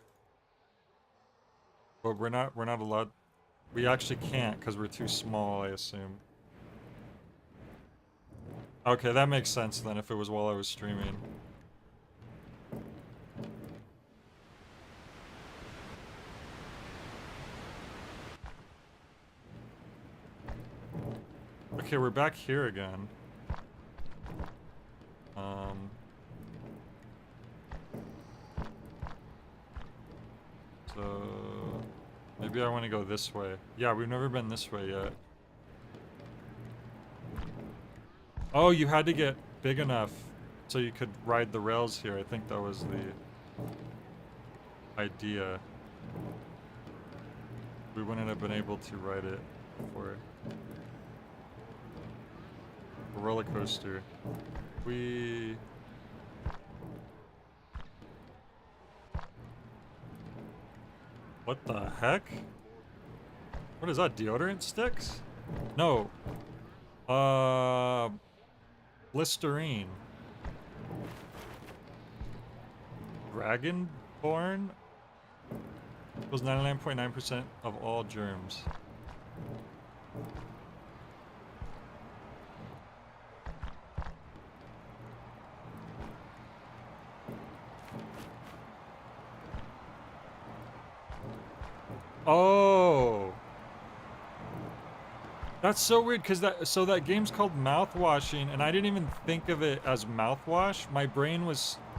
But we're not allowed. We actually can't because we're too small, I assume. Okay, that makes sense then if it was while I was streaming. Okay, we're back here again. So maybe I want to go this way. Yeah, we've never been this way yet. Oh, you had to get big enough so you could ride the rails here. I think that was the idea. We wouldn't have been able to ride it before. A roller coaster. We... What the heck? What is that, deodorant sticks? No. Listerine. Dragonborn? Was 99.9% of all germs. Oh, that's so weird because that game's called Mouthwashing, and I didn't even think of it as mouthwash. My brain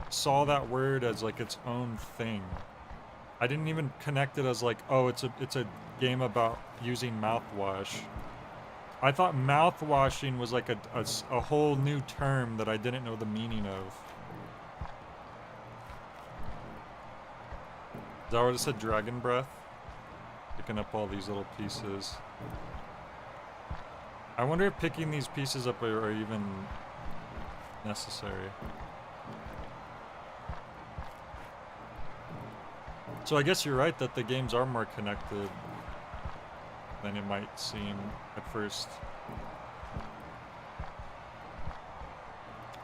saw that word as like its own thing. I didn't even connect it as like, oh, it's a game about using mouthwash. I thought mouthwashing was like a whole new term that I didn't know the meaning of. Is that what it said? Dragon breath? Picking up all these little pieces. I wonder if picking these pieces up are even necessary. So I guess you're right that the games are more connected than it might seem at first.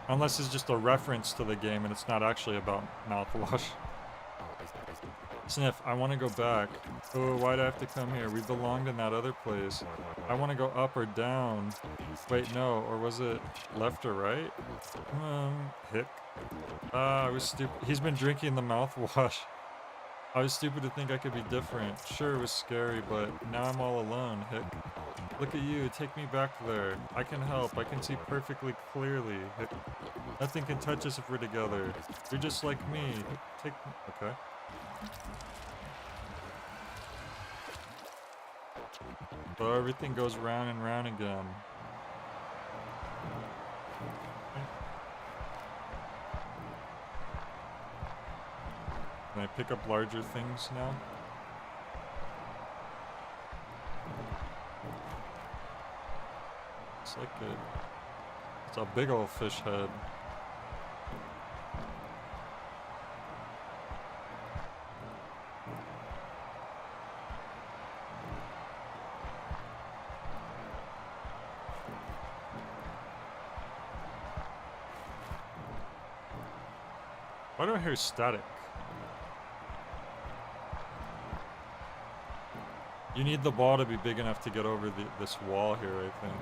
Unless it's just a reference to the game and it's not actually about mouthwash. Sniff, I want to go back. Oh, why'd I have to come here? We belonged in that other place. I want to go up or down. Wait, no, or was it left or right? Hick. I was stupid. He's been drinking the mouthwash. I was stupid to think I could be different. Sure, it was scary, but now I'm all alone, Hick. Look at you, take me back there. I can help, I can see perfectly clearly, Hick. Nothing can touch us if we're together. You're just like me. Take me. Okay. So everything goes round and round again. Can I pick up larger things now? It's like it's a big old fish head. Why do I hear static? You need the ball to be big enough to get over this wall here, I think.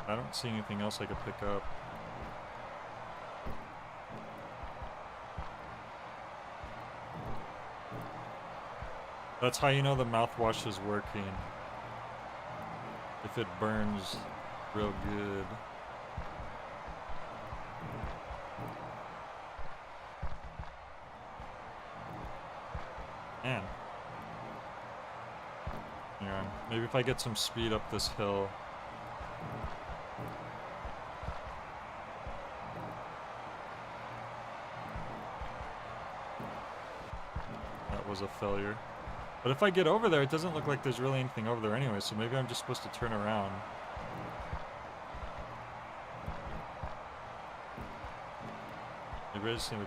I don't see anything else I could pick up. That's how you know the mouthwash is working. If it burns real good. Man. Yeah, maybe if I get some speed up this hill. That was a failure. But if I get over there, it doesn't look like there's really anything over there anyway, so maybe I'm just supposed to turn around. Maybe I just need to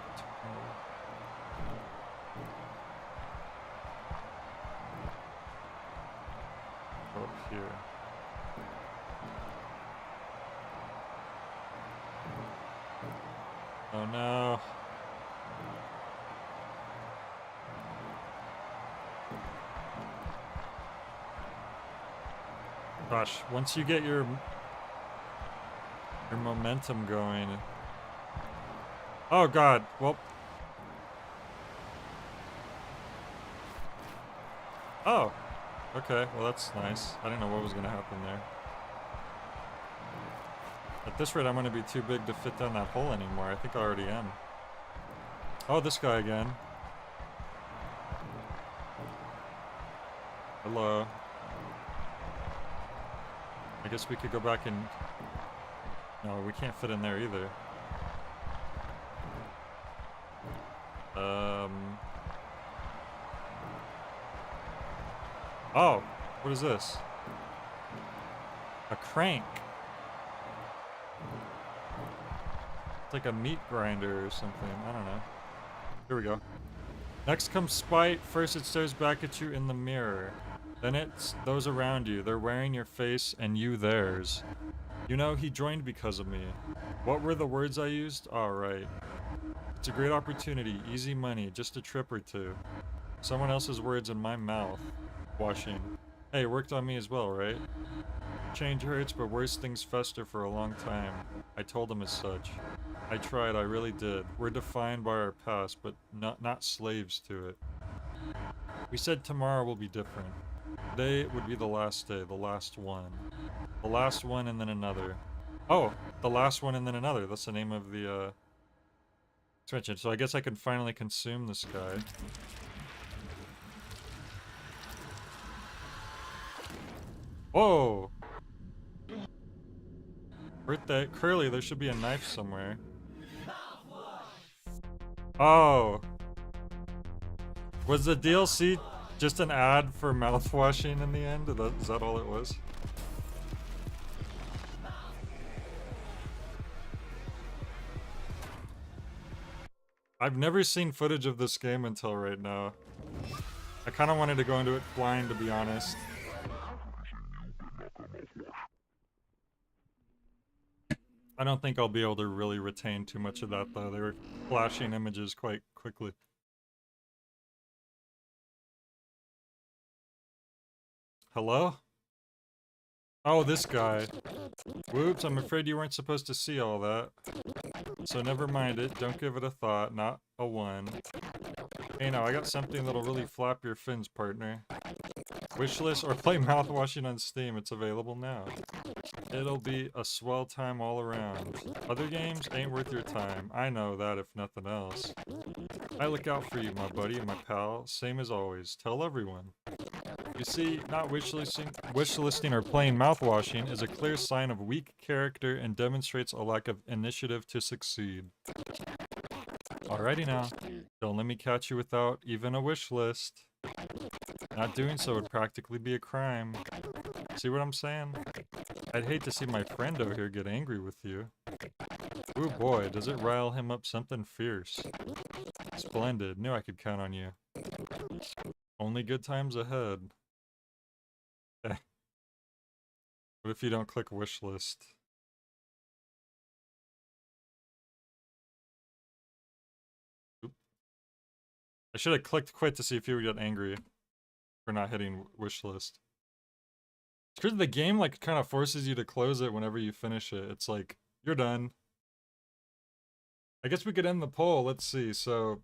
go up here. Oh no. Gosh, once you get your momentum going. Oh god, well. Oh, okay, well that's nice. I didn't know what was gonna happen there. At this rate, I'm gonna be too big to fit down that hole anymore. I think I already am. Oh, this guy again. Hello. I guess we could go back and... No, we can't fit in there either. Oh, what is this? A crank. It's like a meat grinder or something. I don't know. Here we go. Next comes Spite. First it stares back at you in the mirror. Then it's those around you. They're wearing your face and you theirs. You know, he joined because of me. What were the words I used? All right. It's a great opportunity. Easy money. Just a trip or two. Someone else's words in my mouth. Washing. Hey, it worked on me as well, right? Change hurts, but worse things fester for a long time. I told him as such. I tried, I really did. We're defined by our past, but not slaves to it. We said tomorrow will be different. Today would be the last day, the last one. The last one and then another. Oh, the last one and then another. That's the name of the, expansion. So I guess I can finally consume this guy. Whoa! Birthday. Curly, there should be a knife somewhere. Oh! Was the DLC just an ad for mouthwashing in the end? Is that all it was? I've never seen footage of this game until right now. I kind of wanted to go into it blind, to be honest. I don't think I'll be able to really retain too much of that, though. They were flashing images quite quickly. Hello? Oh, this guy. Whoops, I'm afraid you weren't supposed to see all that. So never mind it, don't give it a thought, not a one. Hey now, I got something that'll really flap your fins, partner. Wishlist or play mouthwashing on Steam, it's available now. It'll be a swell time all around. Other games ain't worth your time, I know that if nothing else. I look out for you, my buddy, my pal, same as always, tell everyone. You see, not wishlisting or playing mouthwashing is a clear sign of weak character and demonstrates a lack of initiative to succeed. Alrighty now, don't let me catch you without even a wish list. Not doing so would practically be a crime. See what I'm saying? I'd hate to see my friendo here get angry with you. Ooh boy, does it rile him up something fierce. Splendid, knew I could count on you. Only good times ahead. What if you don't click wish list? Oop. I should have clicked quit to see if you would get angry for not hitting wish list. It's because the game like kind of forces you to close it whenever you finish it. It's like, you're done. I guess we could end the poll. Let's see. So,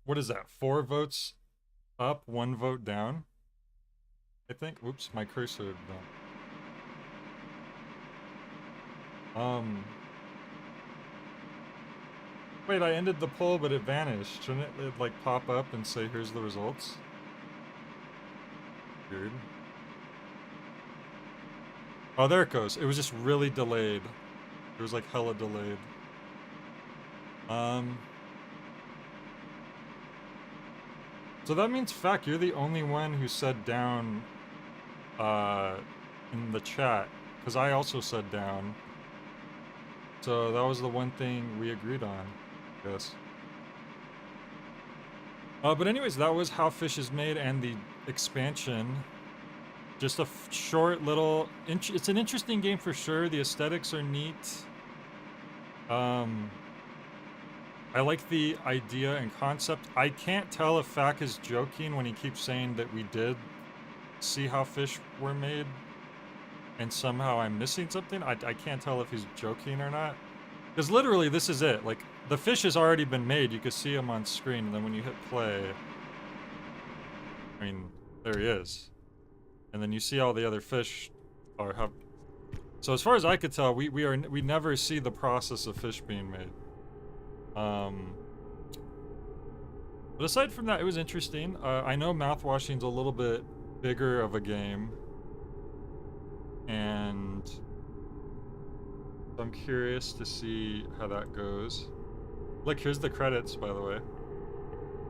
what is that? 4 votes up, 1 vote down? I think. Oops, my cursor. Wait, I ended the poll, but it vanished. Shouldn't it like pop up and say, here's the results? Weird. Oh, there it goes. It was just really delayed. It was like hella delayed. So that means, Fack, you're the only one who said down, in the chat. Because I also said down. So that was the one thing we agreed on, I guess. But anyways, that was How Fish is Made and the expansion. Just a short little... It's an interesting game for sure. The aesthetics are neat. I like the idea and concept. I can't tell if Fack is joking when he keeps saying that we did see how fish were made and somehow I'm missing something. I can't tell if he's joking or not. Because literally this is it. Like, the fish has already been made. You can see him on screen, and then when you hit play... I mean, there he is. And then you see all the other fish are... So as far as I could tell, we never see the process of fish being made. But aside from that, it was interesting. I know mouthwashing's a little bit bigger of a game. And I'm curious to see how that goes. Look, here's the credits, by the way.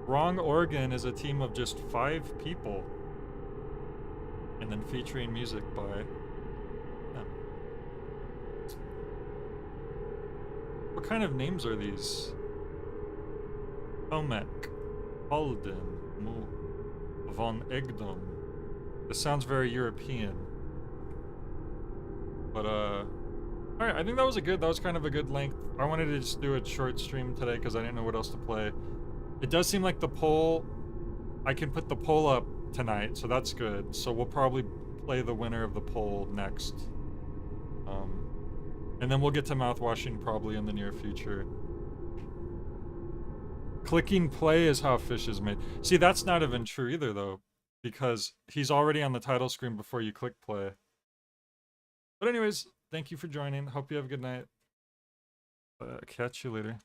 Wrong Organ is a team of just 5 people. And then featuring music by them. What kind of names are these? Tomek, Alden, Von Egdom. This sounds very European. But, alright, I think that was kind of a good length. I wanted to just do a short stream today because I didn't know what else to play. It does seem like the poll, I can put the poll up tonight, so that's good. So we'll probably play the winner of the poll next. And then we'll get to mouthwashing probably in the near future. Clicking play is how fish is made. See, that's not even true either, though, because he's already on the title screen before you click play. But anyways, thank you for joining. Hope you have a good night. Catch you later.